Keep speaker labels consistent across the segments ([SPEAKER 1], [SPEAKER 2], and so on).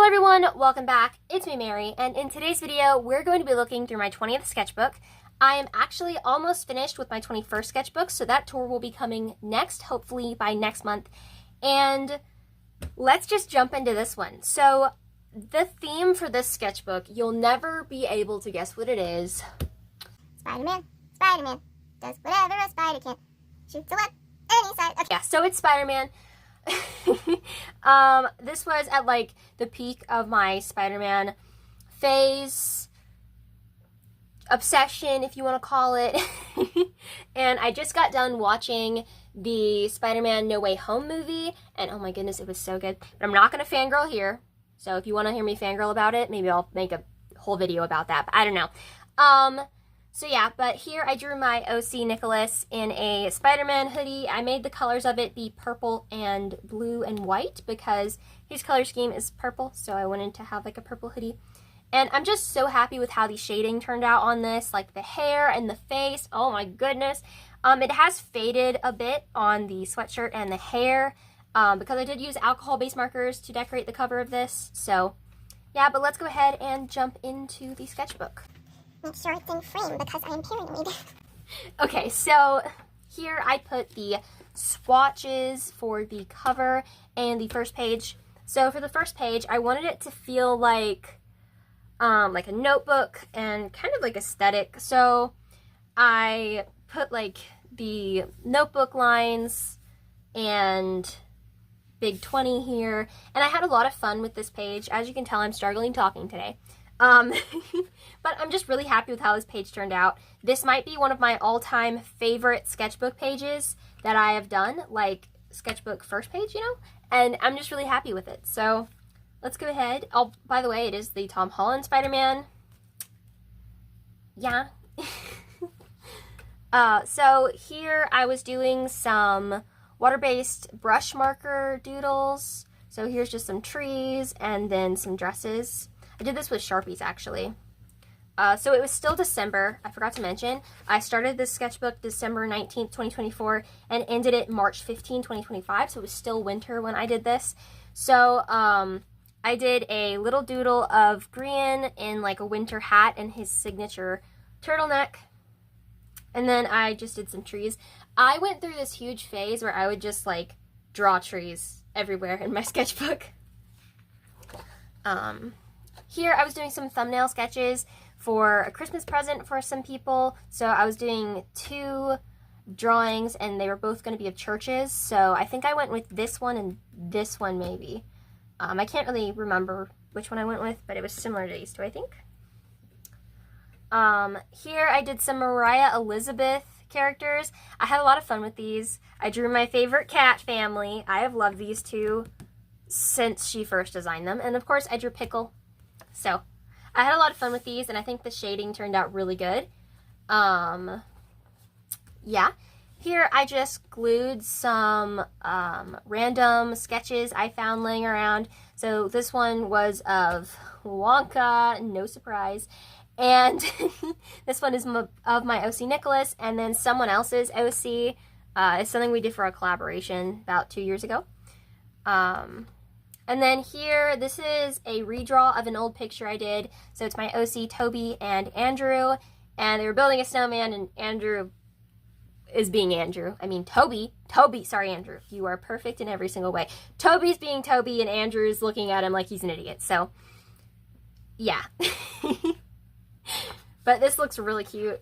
[SPEAKER 1] everyone, welcome back. It's me, Mary, and in today's video, we're going to be looking through my 20th sketchbook. I am actually almost finished with my 21st sketchbook, so that tour will be coming next, hopefully by next month. And let's just jump into this one. So the theme for this sketchbook, you'll never be able to guess what it is.
[SPEAKER 2] Spider-Man, Spider-Man, does whatever a spider can. Shoots a web any side. Okay.
[SPEAKER 1] Yeah, so it's Spider-Man. This was at like the peak of my Spider-Man phase, obsession, if you want to call it. And I just got done watching the Spider-Man No Way Home movie, and oh my goodness, it was so good. But I'm not going to fangirl here, so if you want to hear me fangirl about it, maybe I'll make a whole video about that, but I don't know. So yeah, but here I drew my OC Nicholas in a Spider-Man hoodie. I made the colors of it be purple and blue and white because his color scheme is purple, so I wanted to have like a purple hoodie. And I'm just so happy with how the shading turned out on this, like the hair and the face. Oh my goodness. It has faded a bit on the sweatshirt and the hair because I did use alcohol-based markers to decorate the cover of this. So yeah, but let's go ahead and jump into the sketchbook.
[SPEAKER 2] Make sure it's in frame because I am paranoid.
[SPEAKER 1] Okay, so here I put the swatches for the cover and the first page. So for the first page, I wanted it to feel like a notebook and kind of like aesthetic. So I put like the notebook lines and big 20 here. And I had a lot of fun with this page. As you can tell, I'm struggling talking today. But I'm just really happy with how this page turned out. This might be one of my all-time favorite sketchbook pages that I have done, like sketchbook first page, you know? And I'm just really happy with it. So let's go ahead. Oh, by the way, it is the Tom Holland Spider-Man. Yeah. So here I was doing some water-based brush marker doodles. So here's just some trees and then some dresses. I did this with Sharpies, actually. So it was still December, I forgot to mention. I started this sketchbook December 19th, 2024, and ended it March 15, 2025, so it was still winter when I did this. So I did a little doodle of Grian in like a winter hat and his signature turtleneck. And then I just did some trees. I went through this huge phase where I would just like draw trees everywhere in my sketchbook. Here I was doing some thumbnail sketches for a Christmas present for some people. So I was doing two drawings and they were both going to be of churches. So I think I went with this one and this one maybe. I can't really remember which one I went with, but it was similar to these two, I think. Here I did some Mariah Elizabeth characters. I had a lot of fun with these. I drew my favorite cat family. I have loved these two since she first designed them. And of course I drew Pickle. So I had a lot of fun with these, and I think the shading turned out really good. Yeah. Here I just glued some random sketches I found laying around. So this one was of Wonka, no surprise. And this one is of my OC Nicholas, and then someone else's OC. It's something we did for a collaboration about 2 years ago. And then here, this is a redraw of an old picture I did. So it's my OC, Toby and Andrew. And they were building a snowman, and Andrew is being Andrew. I mean, Toby, sorry, Andrew. You are perfect in every single way. Toby's being Toby, and Andrew's looking at him like he's an idiot. So, yeah. But this looks really cute.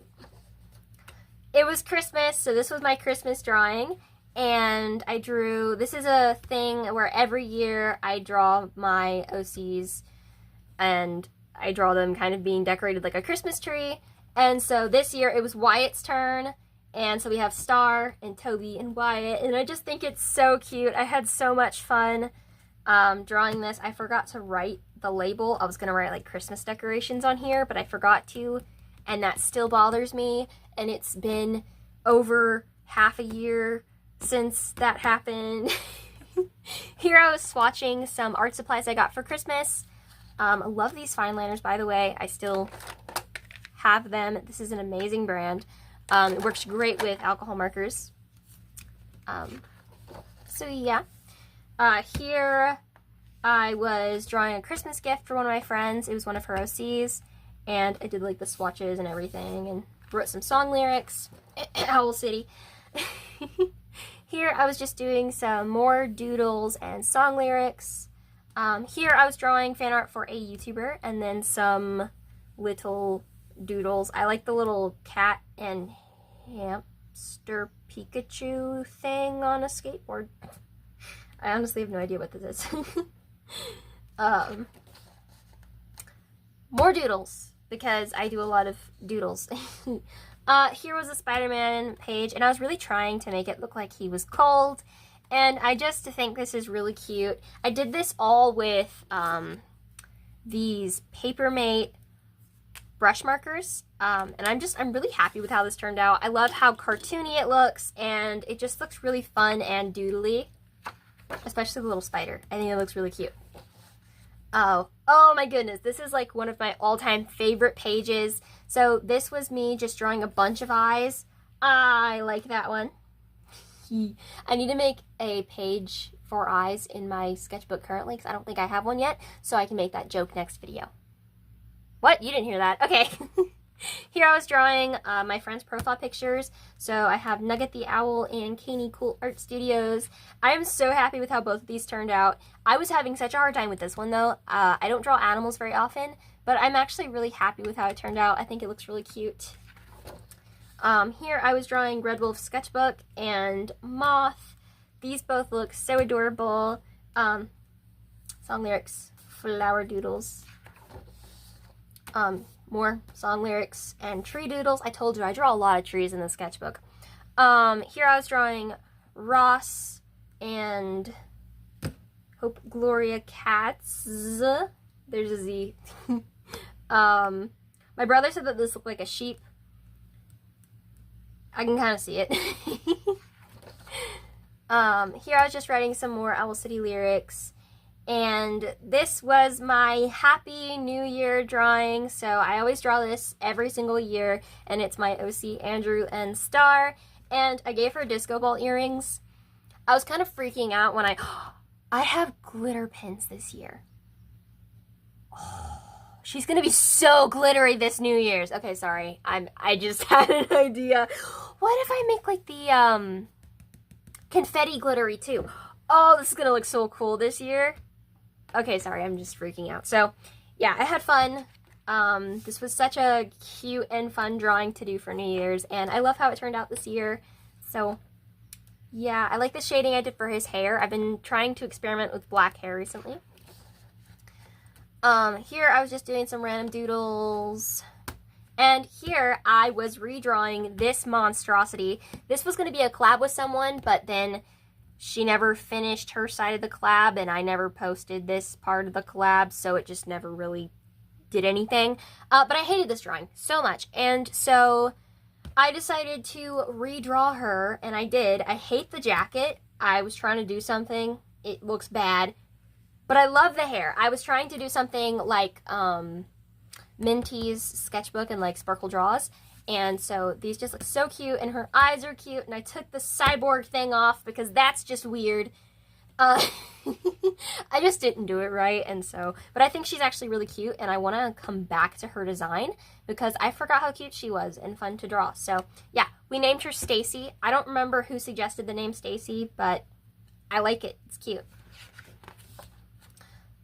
[SPEAKER 1] It was Christmas, so this was my Christmas drawing. And I drew, this is a thing where every year I draw my OCs and I draw them kind of being decorated like a Christmas tree. And so this year it was Wyatt's turn. And so we have Star and Toby and Wyatt. And I just think it's so cute. I had so much fun drawing this. I forgot to write the label. I was going to write like Christmas decorations on here, but I forgot to. And that still bothers me. And it's been over half a year since that happened. Here I was swatching some art supplies I got for Christmas. I love these fine liners, by the way. I still have them. This is an amazing brand. It works great with alcohol markers. So yeah. Here I was drawing a Christmas gift for one of my friends. It was one of her OCs, and I did like the swatches and everything, and wrote some song lyrics. Owl City. Here I was just doing some more doodles and song lyrics. Here I was drawing fan art for a YouTuber, and then some little doodles. I like the little cat and hamster Pikachu thing on a skateboard. I honestly have no idea what this is. More doodles, because I do a lot of doodles. Here was a Spider-Man page, and I was really trying to make it look like he was cold, and I just think this is really cute. I did this all with these Papermate brush markers, and I'm really happy with how this turned out. I love how cartoony it looks, and it just looks really fun and doodly, especially the little spider. I think it looks really cute. Oh my goodness, this is like one of my all-time favorite pages. So this was me just drawing a bunch of eyes. I like that one. I need to make a page for eyes in my sketchbook currently, because I don't think I have one yet, so I can make that joke next video. What? You didn't hear that? Okay. Here I was drawing my friend's profile pictures. So I have Nugget the Owl and Caney Cool Art Studios. I am so happy with how both of these turned out. I was having such a hard time with this one though. I don't draw animals very often, but I'm actually really happy with how it turned out. I think it looks really cute. Here I was drawing Red Wolf Sketchbook and Moth. These both look so adorable. Song lyrics, flower doodles. More song lyrics and tree doodles. I told you I draw a lot of trees in the sketchbook. Here I was drawing Ross and Hope Gloria cats. There's a Z. My brother said that this looked like a sheep. I can kind of see it. Here I was just writing some more Owl City lyrics. And this was my Happy New Year drawing. So I always draw this every single year, and it's my OC Andrew and Star. And I gave her disco ball earrings. I was kind of freaking out when I have glitter pins this year. Oh, she's gonna be so glittery this New Year's. Okay, sorry. I just had an idea. What if I make like the confetti glittery too? Oh, this is gonna look so cool this year. Okay, sorry, I'm just freaking out. So, yeah, I had fun. This was such a cute and fun drawing to do for New Year's, and I love how it turned out this year. So, yeah, I like the shading I did for his hair. I've been trying to experiment with black hair recently. Here I was just doing some random doodles. And here I was redrawing this monstrosity. This was going to be a collab with someone, but then she never finished her side of the collab, and I never posted this part of the collab, so it just never really did anything. But I hated this drawing so much, and so I decided to redraw her, and I did. I hate the jacket. I was trying to do something. It looks bad, but I love the hair. I was trying to do something like Minty's sketchbook and like Sparkle Draws. And so these just look so cute, and her eyes are cute, and I took the cyborg thing off because that's just weird. I just didn't do it right, and so, but I think she's actually really cute, and I want to come back to her design because I forgot how cute she was and fun to draw. So yeah, we named her Stacy. I don't remember who suggested the name Stacy, but I like it. It's cute.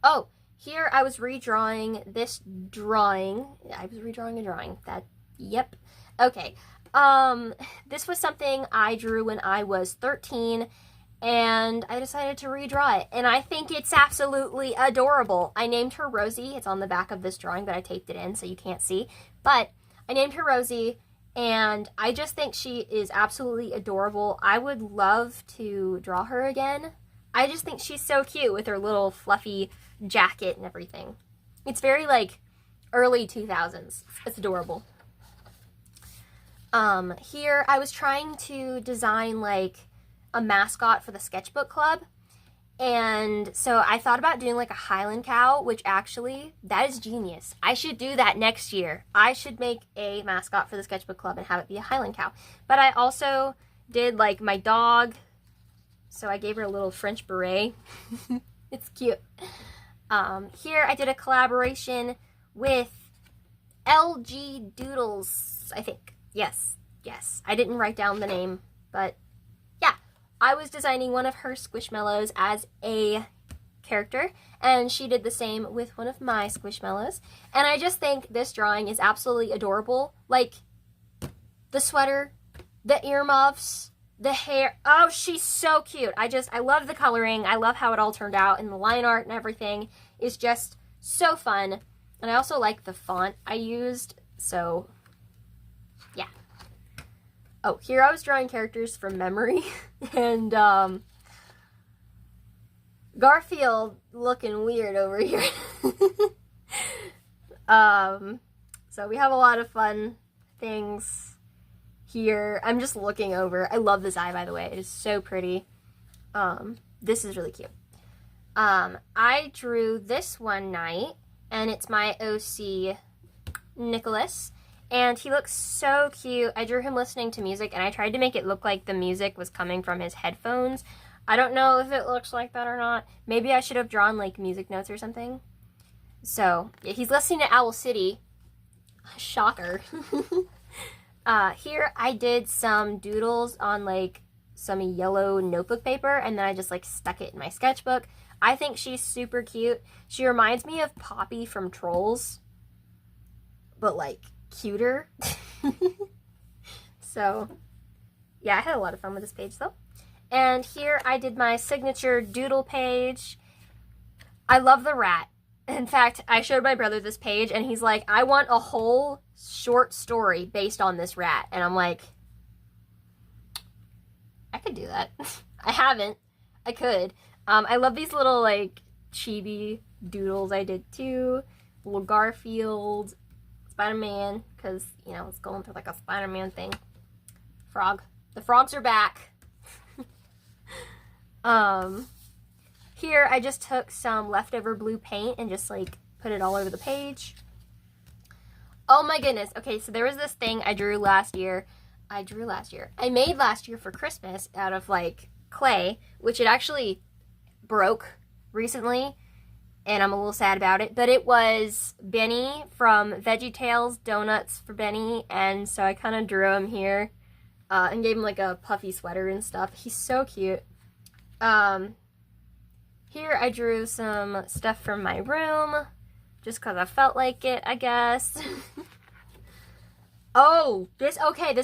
[SPEAKER 1] Oh, here I was redrawing this drawing. I was redrawing a drawing. Yep. Okay. This was something I drew when I was 13, and I decided to redraw it, and I think it's absolutely adorable. I named her Rosie. It's on the back of this drawing, but I taped it in so you can't see. But I named her Rosie, and I just think she is absolutely adorable. I would love to draw her again. I just think she's so cute with her little fluffy jacket and everything. It's very, like, early 2000s. It's adorable. Here I was trying to design, like, a mascot for the sketchbook club. And so I thought about doing, like, a Highland cow, which actually, that is genius. I should do that next year. I should make a mascot for the sketchbook club and have it be a Highland cow. But I also did, like, my dog. So I gave her a little French beret. It's cute. Here I did a collaboration with LG Doodles, I think. Yes. I didn't write down the name, but yeah. I was designing one of her Squishmallows as a character, and she did the same with one of my Squishmallows. And I just think this drawing is absolutely adorable. Like, the sweater, the earmuffs, the hair. Oh, she's so cute. I love the coloring. I love how it all turned out, and the line art and everything is just so fun. And I also like the font I used, so yeah. Oh, here I was drawing characters from memory, and Garfield looking weird over here. So we have a lot of fun things here. I'm just looking over. I love this eye, by the way. It is so pretty. This is really cute. I drew this one night, and it's my OC Nicholas, and he looks so cute. I drew him listening to music, and I tried to make it look like the music was coming from his headphones. I don't know if it looks like that or not. Maybe I should have drawn like music notes or something. So yeah, he's listening to Owl City. Shocker. Here I did some doodles on like some yellow notebook paper, and then I just like stuck it in my sketchbook. I think she's super cute. She reminds me of Poppy from Trolls, but like cuter. So yeah, I had a lot of fun with this page though. And here I did my signature doodle page. I love the rat. In fact, I showed my brother this page, and he's like, I want a whole short story based on this rat. And I'm like, I could do that. I haven't. I could. I love these little, like, chibi doodles I did, too. Little Garfield, Spider-Man, because, you know, it's going through, like, a Spider-Man thing. Frog. The frogs are back. Here I just took some leftover blue paint and just like put it all over the page. Oh my goodness. Okay, so there was this thing I drew last year. I made last year for Christmas out of like clay, which it actually broke recently, and I'm a little sad about it. But it was Benny from VeggieTales, Donuts for Benny, and so I kind of drew him here and gave him like a puffy sweater and stuff. He's so cute. Here I drew some stuff from my room, just because I felt like it, I guess. Oh, this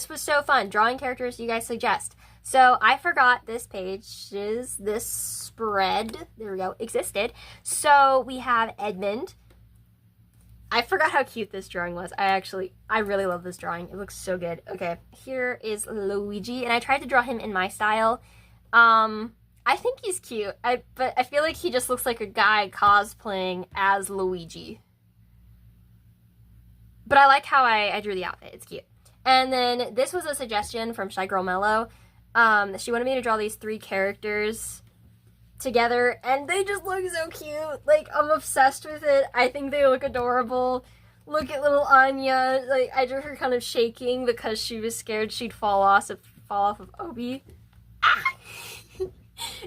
[SPEAKER 1] was so fun. Drawing characters you guys suggest. So I forgot this spread, there we go, existed. So we have Edmund. I forgot how cute this drawing was. I really love this drawing. It looks so good. Okay, here is Luigi, and I tried to draw him in my style. I think he's cute, but I feel like he just looks like a guy cosplaying as Luigi. But I like how I drew the outfit. It's cute. And then this was a suggestion from Shy Girl Mellow. She wanted me to draw these 3 characters together, and they just look so cute. Like, I'm obsessed with it. I think they look adorable. Look at little Anya. Like, I drew her kind of shaking because she was scared she'd fall off of Obi. Ah!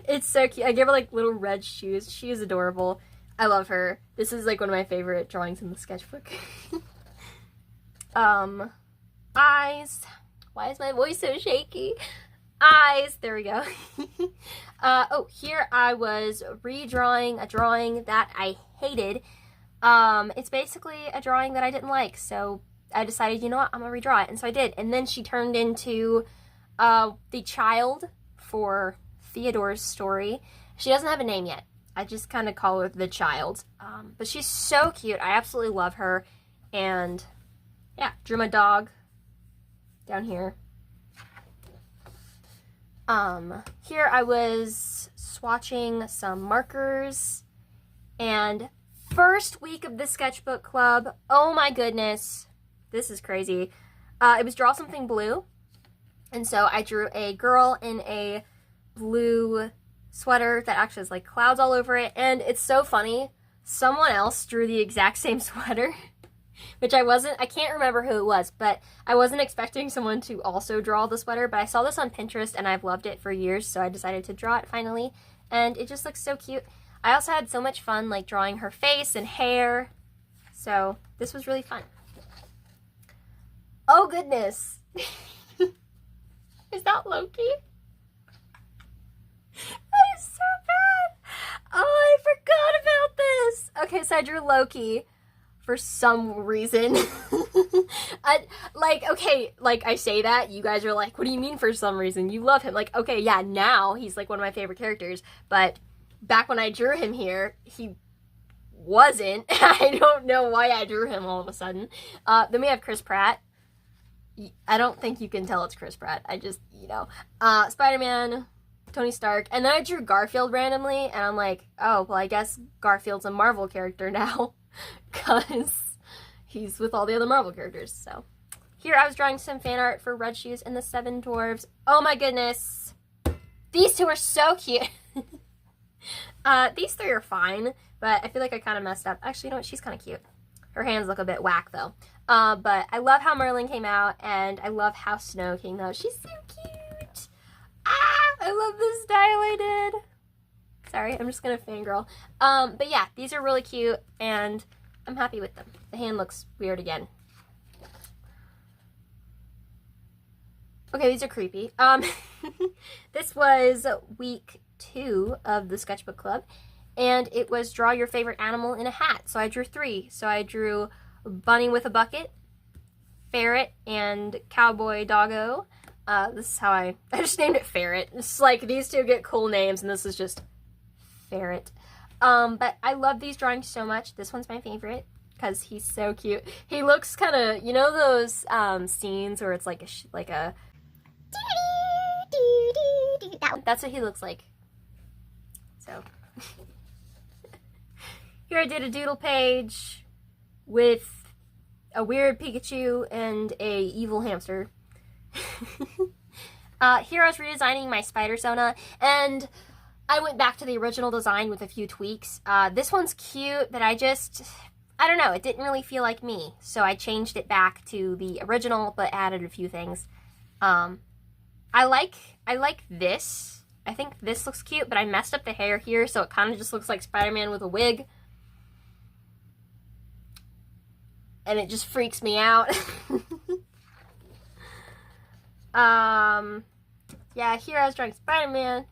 [SPEAKER 1] It's so cute. I gave her like little red shoes. She is adorable. I love her. This is like one of my favorite drawings in the sketchbook. Eyes. Why is my voice so shaky? Eyes. There we go. Oh, here I was redrawing a drawing that I hated. It's basically a drawing that I didn't like, so I decided, you know what, I'm gonna redraw it, and so I did. And then she turned into the child for Theodore's story. She doesn't have a name yet. I just kind of call her the child. But she's so cute. I absolutely love her. And yeah, drew my dog down here. Here I was swatching some markers. And first week of the sketchbook club, oh my goodness, this is crazy. It was draw something blue. And so I drew a girl in a blue sweater that actually has like clouds all over it, and it's so funny, someone else drew the exact same sweater, which I can't remember who it was, but I wasn't expecting someone to also draw the sweater, but I saw this on Pinterest and I've loved it for years, so I decided to draw it finally, and it just looks so cute. I also had so much fun like drawing her face and hair. So this was really fun. Oh goodness. Is that Loki? That is so bad. Oh, I forgot about this. Okay, so I drew Loki for some reason. I say that, you guys are like, what do you mean for some reason? You love him. Like, okay, yeah, now he's like one of my favorite characters, but back when I drew him here, he wasn't. I don't know why I drew him all of a sudden. Then we have Chris Pratt. I don't think you can tell it's Chris Pratt. I just, Spider-Man, Tony Stark, and then I drew Garfield randomly, and I'm like, oh, well, I guess Garfield's a Marvel character now, because he's with all the other Marvel characters, so. Here I was drawing some fan art for Red Shoes and the Seven Dwarves. Oh my goodness. These two are so cute. These three are fine, but I feel like I kind of messed up. Actually, you know what? She's kind of cute. Her hands look a bit whack, though. But I love how Merlin came out, and I love how Snow came out. She's so cute. Ah, I love this style I did. Sorry, I'm just going to fangirl. But yeah, these are really cute, and I'm happy with them. The hand looks weird again. Okay, these are creepy. This was week 2 of the Sketchbook Club, and it was draw your favorite animal in a hat. So I drew 3. So I drew bunny with a bucket, ferret, and cowboy doggo. This is how I just named it Ferret. It's like these two get cool names, and this is just Ferret. But I love these drawings so much. This one's my favorite because he's so cute. He looks kind of, you know those scenes where it's like a that's what he looks like. So here I did a doodle page with a weird Pikachu and a evil hamster. Here I was redesigning my spider Sona, and I went back to the original design with a few tweaks. This one's cute, but I don't know, it didn't really feel like me, so I changed it back to the original, but added a few things. I like this. I think this looks cute, but I messed up the hair here, so it kind of just looks like Spider-Man with a wig. And it just freaks me out. Yeah, here I was drawing Spider-Man.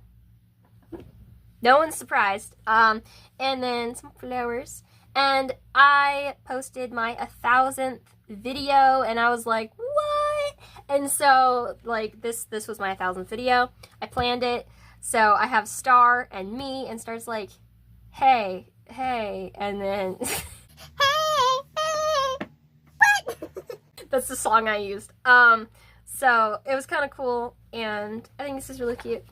[SPEAKER 1] No one's surprised. And then some flowers. And I posted my 1,000th video, and I was like, what? And so, like, this was my 1,000th video. I planned it. So I have Star and me, and Star's like, hey, and then... hey, what? That's the song I used. So it was kind of cool, and I think this is really cute.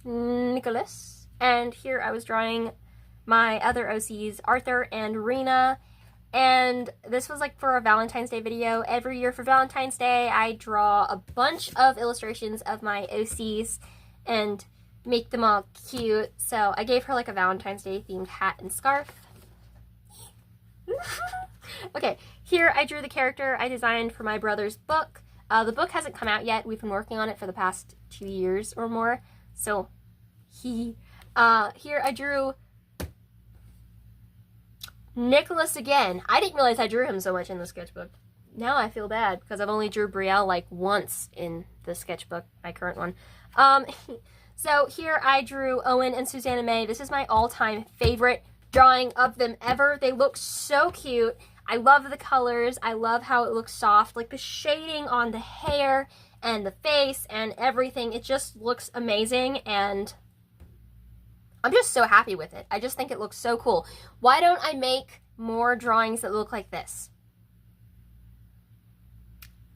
[SPEAKER 1] Nicholas. And here I was drawing my other OCs, Arthur and Rena. And this was like for a Valentine's Day video. Every year for Valentine's Day, I draw a bunch of illustrations of my OCs and make them all cute. So I gave her like a Valentine's Day themed hat and scarf. Okay, here I drew the character I designed for my brother's book. The book hasn't come out yet. We've been working on it for the past 2 years or more. So here I drew Nicholas again. I didn't realize I drew him so much in the sketchbook. Now I feel bad because I've only drew Brielle like once in the sketchbook, my current one. So here I drew Owen and Susanna May. This is my all-time favorite drawing of them ever. They look so cute. I love the colors. I love how it looks soft, like the shading on the hair and the face and everything. It just looks amazing, and I'm just so happy with it. I just think it looks so cool. Why don't I make more drawings that look like this?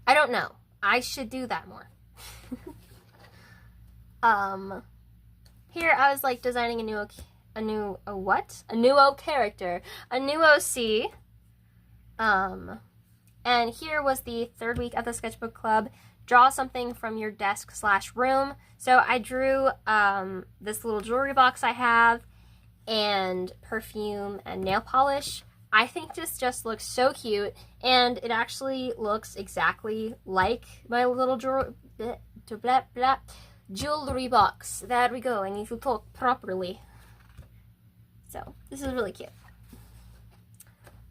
[SPEAKER 1] I don't know. I should do that more. Here I was like designing a new character, a new OC. And here was the 3rd week of the Sketchbook Club. Draw something from your desk/room. So I drew this little jewelry box I have, and perfume and nail polish. I think this just looks so cute, and it actually looks exactly like my little jewelry box. There we go. I need to talk properly. So, this is really cute.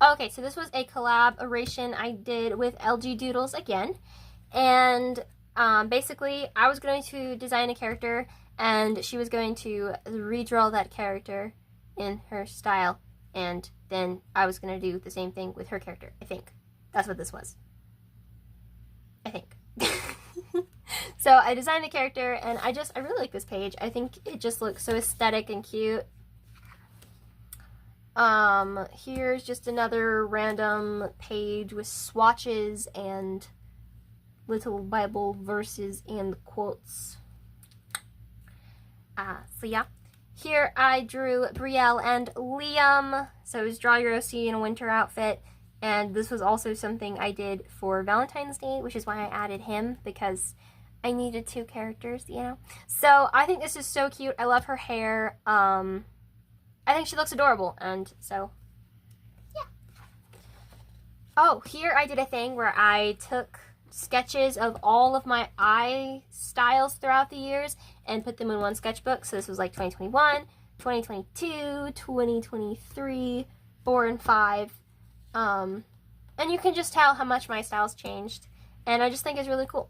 [SPEAKER 1] Okay, so this was a collaboration I did with LG Doodles again. And basically, I was going to design a character, and she was going to redraw that character in her style. And then I was going to do the same thing with her character, I think. That's what this was. I think. So I designed the character, and I really like this page. I think it just looks so aesthetic and cute. Here's just another random page with swatches and little Bible verses and quotes. So yeah. Here I drew Brielle and Liam. So it was draw your OC in a winter outfit. And this was also something I did for Valentine's Day, which is why I added him, because I needed 2 characters, you know? So I think this is so cute. I love her hair. I think she looks adorable, and so, yeah. Oh, here I did a thing where I took sketches of all of my eye styles throughout the years and put them in one sketchbook. So this was like 2021, 2022, 2023, 4, and 5. And you can just tell how much my styles changed, and I just think it's really cool.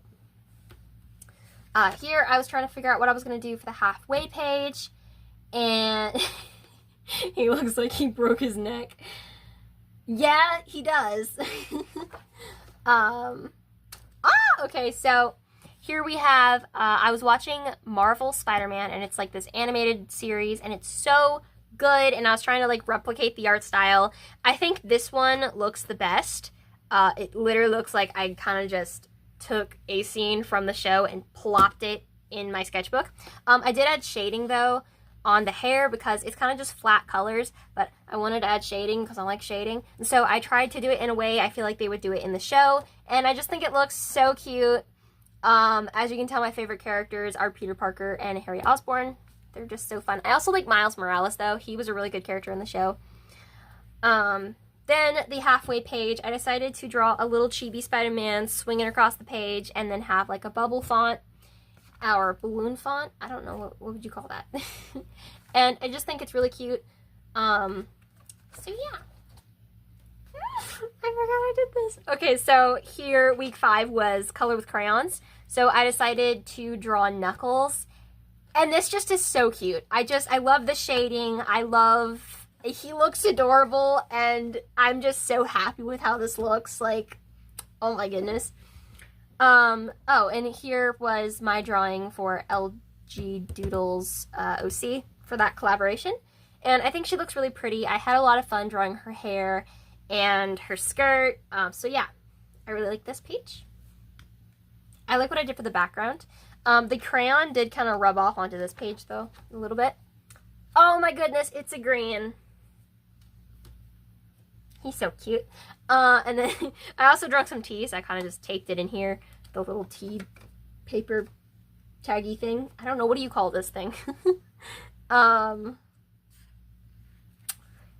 [SPEAKER 1] Here I was trying to figure out what I was going to do for the halfway page, and he looks like he broke his neck. Yeah, he does. Okay, so here we have, I was watching Marvel Spider-Man, and it's like this animated series, and it's so good, and I was trying to like replicate the art style. I think this one looks the best. It literally looks like I kind of just took a scene from the show and plopped it in my sketchbook. I did add shading though on the hair because it's kind of just flat colors, but I wanted to add shading because I like shading. And so I tried to do it in a way I feel like they would do it in the show, and I just think it looks so cute. As you can tell, my favorite characters are Peter Parker and Harry Osborn. They're just so fun. I also like Miles Morales though. He was a really good character in the show. Then the halfway page, I decided to draw a little chibi Spider-Man swinging across the page and then have like a bubble font or balloon font. I don't know, what would you call that? And I just think it's really cute. So yeah. I forgot I did this. Okay, so here week 5 was color with crayons. So I decided to draw Knuckles. And this just is so cute. I love the shading. He looks adorable, and I'm just so happy with how this looks. Like, oh my goodness. Oh, and here was my drawing for LG Doodles OC for that collaboration. And I think she looks really pretty. I had a lot of fun drawing her hair and her skirt. So yeah, I really like this page. I like what I did for the background. The crayon did kind of rub off onto this page though, a little bit. Oh my goodness, it's a green. He's so cute. And then I also drew some teas. I kind of just taped it in here. The little tea paper taggy thing. I don't know, what do you call this thing?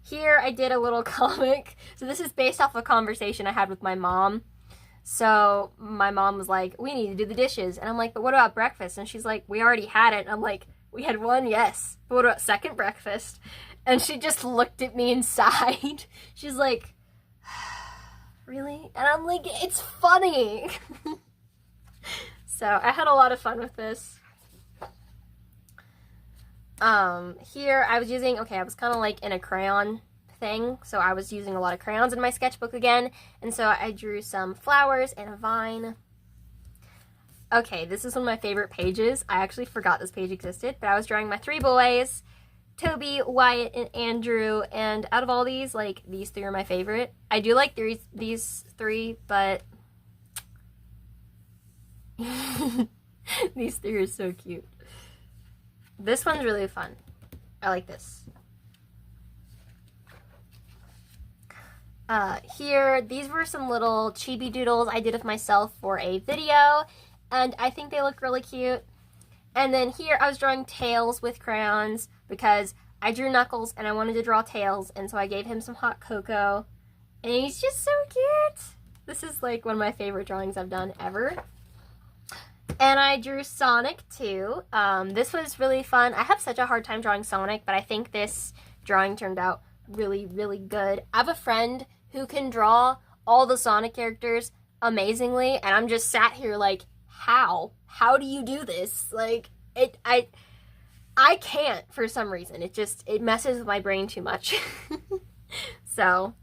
[SPEAKER 1] Here I did a little comic. So this is based off a conversation I had with my mom. So my mom was like, we need to do the dishes. And I'm like, but what about breakfast? And she's like, we already had it. And I'm like, we had one, yes. But what about second breakfast? And she just looked at me and sighed. She's like, really? And I'm like, it's funny. So I had a lot of fun with this. Here I was using, I was kind of like in a crayon thing. So I was using a lot of crayons in my sketchbook again. And so I drew some flowers and a vine. Okay, this is one of my favorite pages. I actually forgot this page existed, but I was drawing my 3 boys, Toby, Wyatt, and Andrew, and out of all these, like, these 3 are my favorite. I do like these 3, but these 3 are so cute. This one's really fun. I like this. Here, these were some little chibi doodles I did of myself for a video, and I think they look really cute. And then here I was drawing tails with crayons because I drew Knuckles and I wanted to draw tails, and so I gave him some hot cocoa, and he's just so cute. This is like one of my favorite drawings I've done ever. And I drew Sonic too. This was really fun. I have such a hard time drawing Sonic, but I think this drawing turned out really, really good. I have a friend who can draw all the Sonic characters amazingly, and I'm just sat here like, how? How do you do this? Like, I can't for some reason. It messes with my brain too much. So,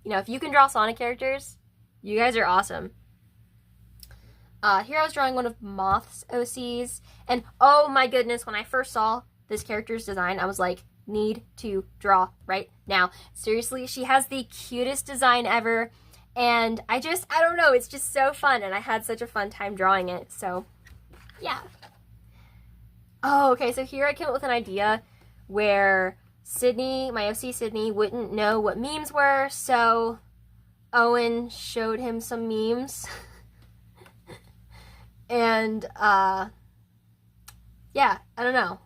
[SPEAKER 1] if you can draw Sonic characters, you guys are awesome. Here I was drawing one of Moth's OCs, and oh my goodness, when I first saw this character's design, I was like, need to draw right now. Seriously, she has the cutest design ever, and I don't know, it's just so fun, and I had such a fun time drawing it, so yeah. Oh, okay, so here I came up with an idea where Sydney, my OC Sydney, wouldn't know what memes were, so Owen showed him some memes. And, yeah, I don't know.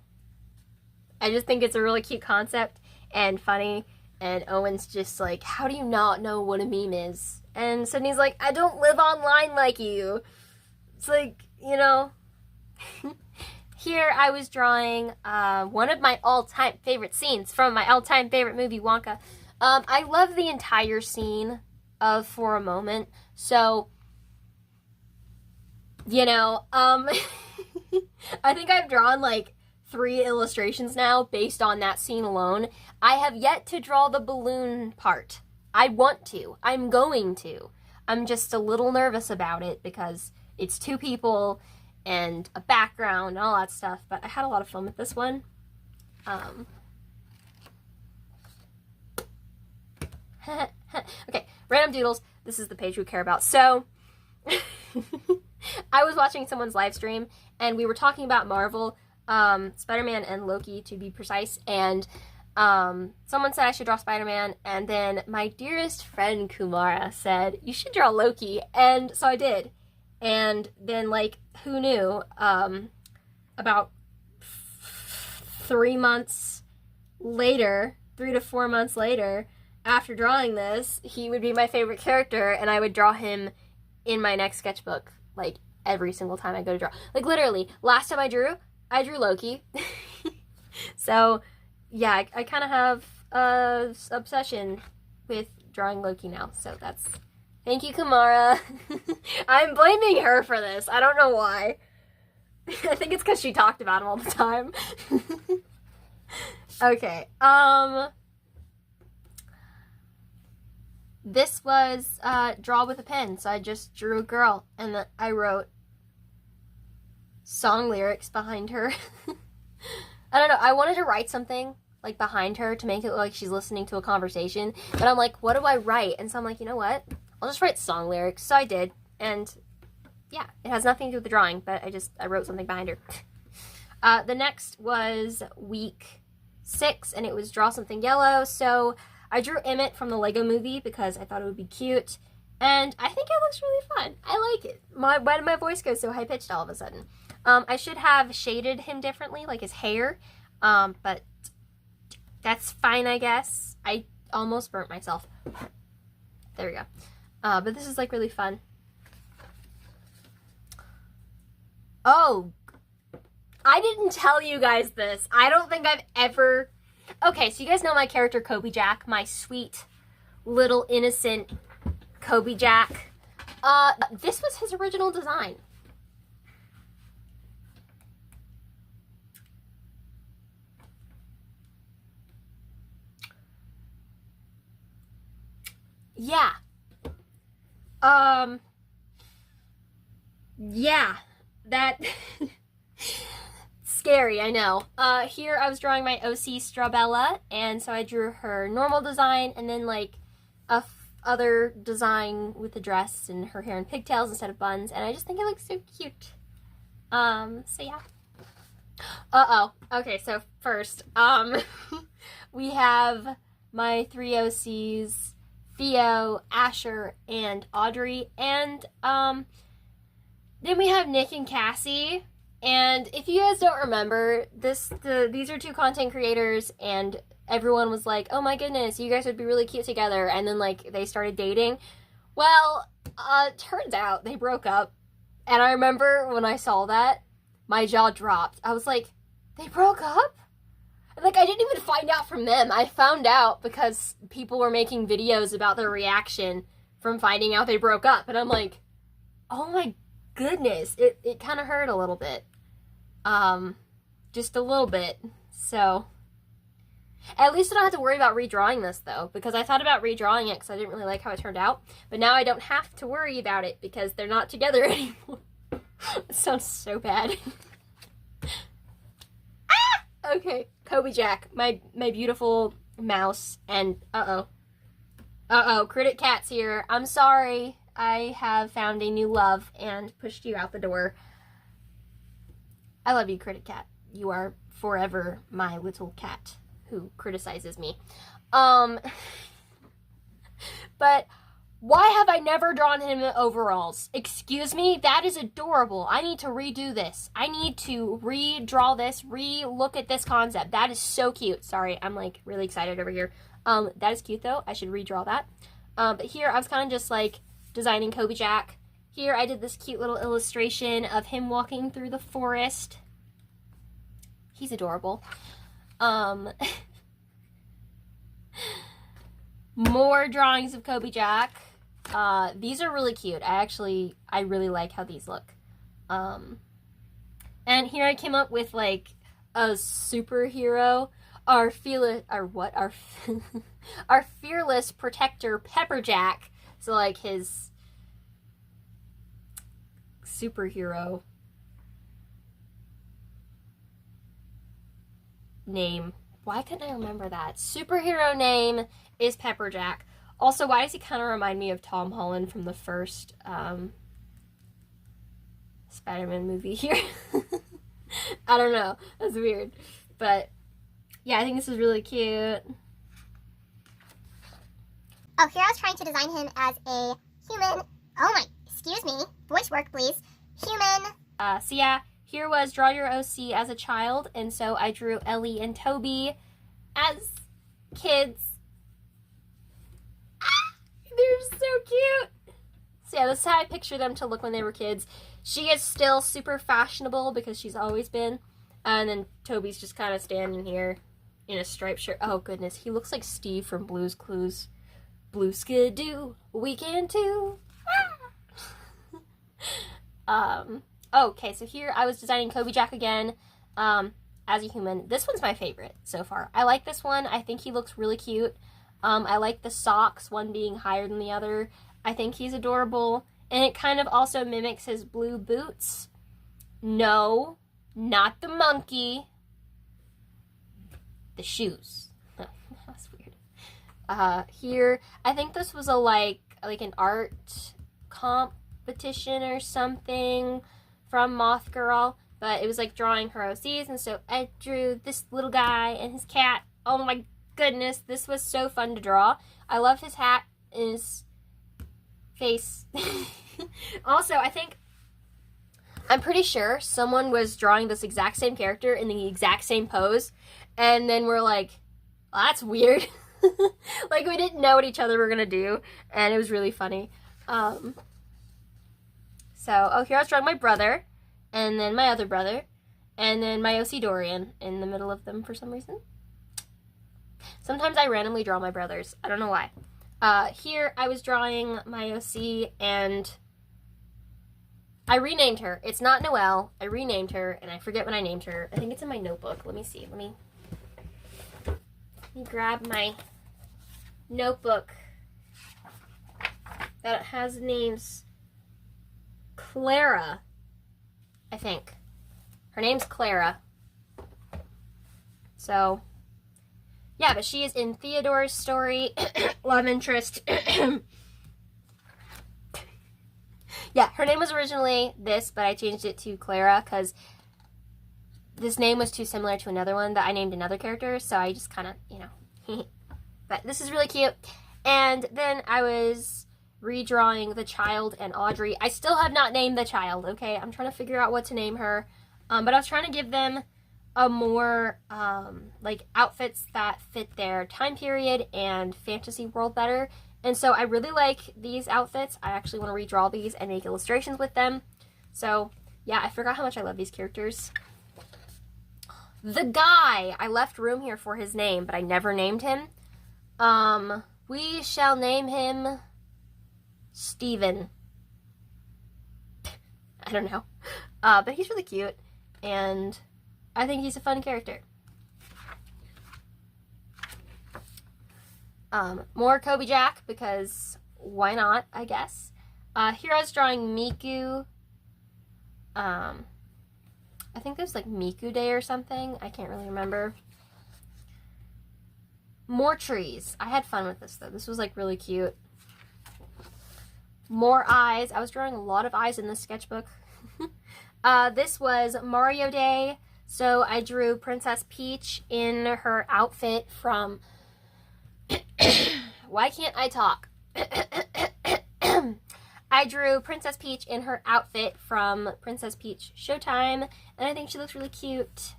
[SPEAKER 1] I just think it's a really cute concept and funny, and Owen's just like, how do you not know what a meme is? And Sydney's like, I don't live online like you. It's like, Here I was drawing one of my all-time favorite scenes from my all-time favorite movie, Wonka. I love the entire scene of For a Moment, so, I think I've drawn like 3 illustrations now based on that scene alone. I have yet to draw the balloon part. I want to. I'm going to. I'm just a little nervous about it because it's 2 people and a background and all that stuff, but I had a lot of fun with this one. Okay, random doodles. This is the page we care about. So, I was watching someone's live stream, and we were talking about Marvel, Spider-Man and Loki, to be precise, and someone said I should draw Spider-Man, and then my dearest friend Kumara said, you should draw Loki, and so I did. And then, who knew, about 3 months later, 3 to 4 months later, after drawing this, he would be my favorite character, and I would draw him in my next sketchbook, every single time I go to draw. Literally, last time I drew Loki. So, yeah, I kind of have a obsession with drawing Loki now, so that's... Thank you, Kumara. I'm blaming her for this. I don't know why. I think it's because she talked about him all the time. Okay, this was draw with a pen, so I just drew a girl, and I wrote song lyrics behind her. I don't know, I wanted to write something, behind her to make it look like she's listening to a conversation, but I'm like, what do I write? And so I'm like, you know what? I'll just write song lyrics. So I did, and yeah, it has nothing to do with the drawing, but I wrote something behind her. The next was week 6, and it was draw something yellow, so I drew Emmett from the Lego movie because I thought it would be cute, and I think it looks really fun. I like it. Why did my voice go so high-pitched all of a sudden? I should have shaded him differently, like his hair, but that's fine, I guess. I almost burnt myself. There we go. But this is really fun. Oh, I didn't tell you guys this. I don't think I've ever... Okay, so you guys know my character Kobe Jack, my sweet little innocent Kobe Jack. This was his original design. Yeah. Yeah. That... Scary, I know. Here I was drawing my OC Strabella, and so I drew her normal design, and then, a other design with the dress and her hair in pigtails instead of buns, and I just think it looks so cute. So yeah. Uh-oh. Okay, so first, we have my 3 OCs, Theo, Asher, and Audrey, and, then we have Nick and Cassie. And if you guys don't remember, these are 2 content creators, and everyone was like, oh my goodness, you guys would be really cute together, and then, they started dating. Well, turns out they broke up, And I remember when I saw that, my jaw dropped. I was like, they broke up? Like, I didn't even find out from them. I found out because people were making videos about their reaction from finding out they broke up. And I'm like, oh my goodness. It kind of hurt a little bit. Just a little bit. So, at least I don't have to worry about redrawing this, though. Because I thought about redrawing it because I didn't really like how it turned out. But now I don't have to worry about it because they're not together anymore. It sounds so bad. Okay, Kobe Jack, my beautiful mouse, and Critic Cat's here. I'm sorry, I have found a new love and pushed you out the door. I love you, Critic Cat. You are forever my little cat who criticizes me. But why have I never drawn him in overalls? Excuse me? That is adorable. I need to redo this. I need to redraw this, re-look at this concept. That is so cute. Sorry, I'm like really excited over here. That is cute though. I should redraw that. But here I was kind of just like designing Kobe Jack. Here I did this cute little illustration of him walking through the forest. He's adorable. More drawings of Kobe Jack. These are really cute. I really like how these look. And here I came up with like a superhero, our fearless protector Pepperjack. So like his superhero name. Why couldn't I remember that? Superhero name is Pepperjack. Also, why does he kind of remind me of Tom Holland from the first Spider-Man movie here? I don't know. That's weird. But, yeah, I think this is really cute.
[SPEAKER 2] Oh, here I was trying to design him as a human. Oh my, excuse me. Voice work, please. Human.
[SPEAKER 1] So, yeah, here was draw your OC as a child. And so I drew Ellie and Toby as kids. They're so cute. So yeah, this is how I picture them to look when they were kids. She is still super fashionable because she's always been. And then Toby's just kind of standing here in a striped shirt. Oh goodness, he looks like Steve from Blue's Clues. Blue Skidoo, we can too. Okay, so here I was designing Kobe Jack again as a human. This one's my favorite so far. I like this one. I think he looks really cute. I like the socks, one being higher than the other. I think he's adorable. And it kind of also mimics his blue boots. No, not the monkey. The shoes. That's weird. Here, I think this was a like an art competition or something from Moth Girl. But it was like drawing her OCs. And so I drew this little guy and his cat. Oh my goodness, this was so fun to draw. I love his hat and his face. Also, I'm pretty sure someone was drawing this exact same character in the exact same pose, and then we're like, well, that's weird. Like, we didn't know what each other were gonna do, and it was really funny. Here I was drawing my brother, and then my other brother, and then my OC Dorian in the middle of them for some reason. Sometimes I randomly draw my brothers. I don't know why. Here I was drawing my OC and I renamed her. It's not Noelle. I renamed her and I forget when I named her. I think it's in my notebook. Let me see. Let me grab my notebook that has names. Clara, I think. Her name's Clara. So, yeah, but she is in Theodore's story, love interest. Yeah, her name was originally this, but I changed it to Clara because this name was too similar to another one that I named another character, so I just kind of, But this is really cute. And then I was redrawing the child and Audrey. I still have not named the child, okay? I'm trying to figure out what to name her. But I was trying to give them a more, like, outfits that fit their time period and fantasy world better. And so I really like these outfits. I actually want to redraw these and make illustrations with them. So, yeah, I forgot how much I love these characters. The guy! I left room here for his name, but I never named him. We shall name him Steven. I don't know. But he's really cute, and I think he's a fun character. More Kobe Jack, because why not, I guess. Here I was drawing Miku. I think there's like Miku Day or something. I can't really remember. More trees. I had fun with this though. This was like really cute. More eyes. I was drawing a lot of eyes in this sketchbook. This was Mario Day. So I drew Princess Peach in her outfit from... Why can't I talk? I drew Princess Peach in her outfit from Princess Peach Showtime, and I think she looks really cute.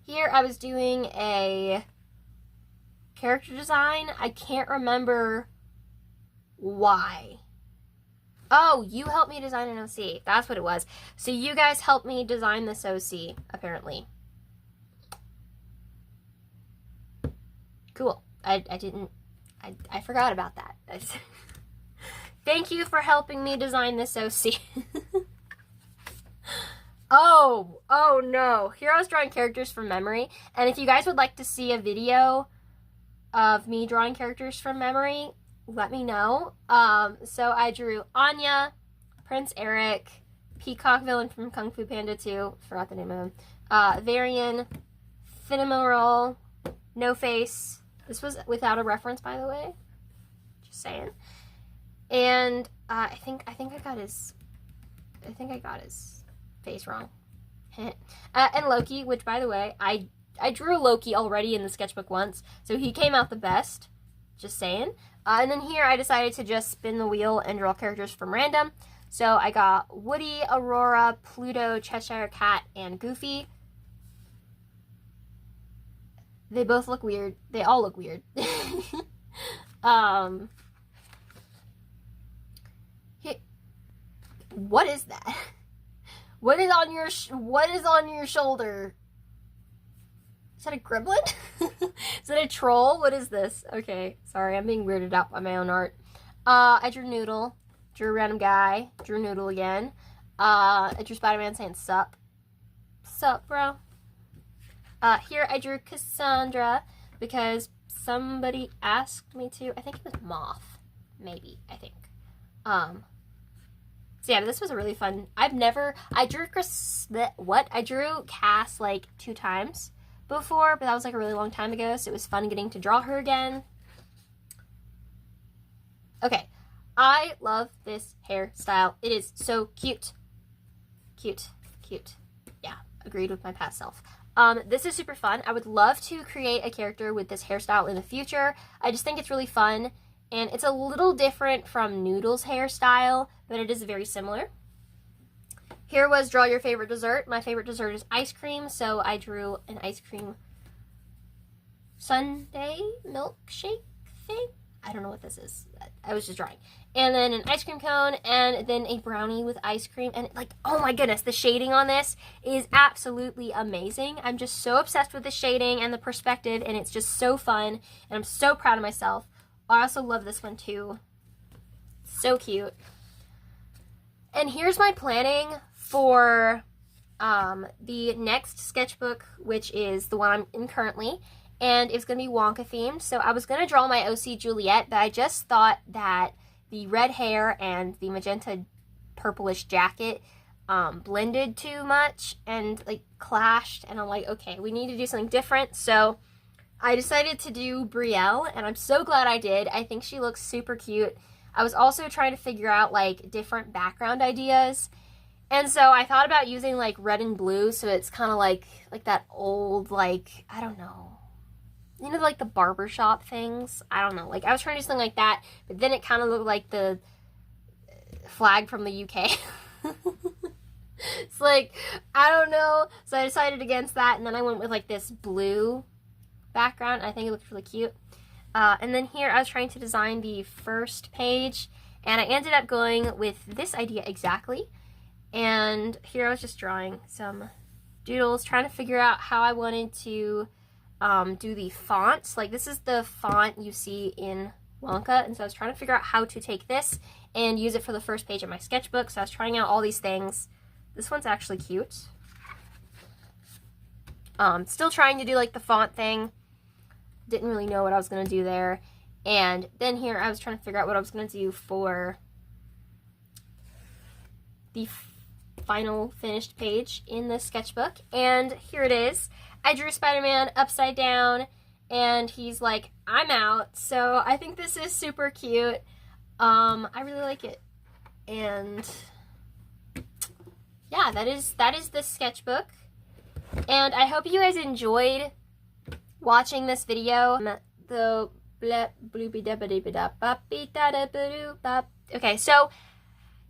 [SPEAKER 1] Here I was doing a character design. I can't remember why. Oh, you helped me design an OC. That's what it was. So you guys helped me design this OC, apparently. Cool. I forgot about that. Thank you for helping me design this OC. Oh no. Here I was drawing characters from memory. And if you guys would like to see a video of me drawing characters from memory, let me know. So I drew Anya, Prince Eric, Peacock Villain from Kung Fu Panda 2, forgot the name of him, Varian, Cinnamoroll, No Face. This was without a reference, by the way. Just saying. And I think I got his face wrong. And Loki, which by the way, I drew Loki already in the sketchbook once, so he came out the best. Just saying. And then here I decided to just spin the wheel and draw characters from random. So I got Woody, Aurora, Pluto, Cheshire Cat, and Goofy. They both look weird. They all look weird. What is that? What is on your shoulder? Is that a gremlin? Is that a troll? What is this? Okay, sorry, I'm being weirded out by my own art. I drew Noodle, drew a random guy, drew Noodle again. I drew Spider-Man saying sup. Sup, bro? Here I drew Cassandra because somebody asked me to. I think it was Moth. Maybe, I think. So yeah, this was a really fun. I drew Cass like 2 times before, but that was like a really long time ago, so it was fun getting to draw her again. Okay, I love this hairstyle. It is so cute. Cute. Yeah, agreed with my past self. This is super fun. I would love to create a character with this hairstyle in the future. I just think it's really fun, and it's a little different from Noodle's hairstyle, but it is very similar. Here was draw your favorite dessert. My favorite dessert is ice cream, so I drew an ice cream sundae milkshake thing. I don't know what this is. I was just drawing. And then an ice cream cone, and then a brownie with ice cream. And like, oh my goodness, the shading on this is absolutely amazing. I'm just so obsessed with the shading and the perspective, and it's just so fun, and I'm so proud of myself. I also love this one too. So cute. And here's my planning for the next sketchbook, which is the one I'm in currently, and it's going to be Wonka themed. So I was going to draw my OC Juliet, but I just thought that the red hair and the magenta purplish jacket blended too much and like clashed, and I'm like, okay, we need to do something different. So I decided to do Brielle, and I'm so glad I did. I think she looks super cute. I was also trying to figure out like different background ideas, and so I thought about using like red and blue, so it's kind of like that old, like, I don't know, you know, like the barbershop things. I don't know, like I was trying to do something like that, but then it kind of looked like the flag from the UK. It's like, I don't know, so I decided against that, and then I went with like this blue background. I think it looks really cute. And then here I was trying to design the first page, And I ended up going with this idea exactly. And here I was just drawing some doodles, trying to figure out how I wanted to do the fonts. Like, this is the font you see in Wonka, and so I was trying to figure out how to take this and use it for the first page of my sketchbook. So I was trying out all these things. This one's actually cute. Still trying to do like the font thing. Didn't really know what I was going to do there. And then here I was trying to figure out what I was going to do for the final finished page in the sketchbook. And here it is. I drew Spider-Man upside down and he's like, I'm out. So I think this is super cute. I really like it. And yeah, that is the sketchbook. And I hope you guys enjoyed watching this video. Okay, so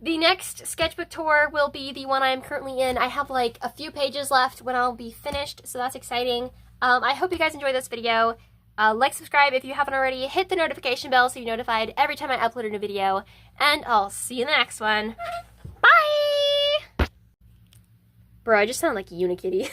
[SPEAKER 1] the next sketchbook tour will be the one I'm currently in. I have like a few pages left when I'll be finished, so that's exciting. I hope you guys enjoyed this video. Like, subscribe if you haven't already. Hit the notification bell so you're notified every time I upload a new video. And I'll see you in the next one. Bye! Bro, I just sound like a Unikitty.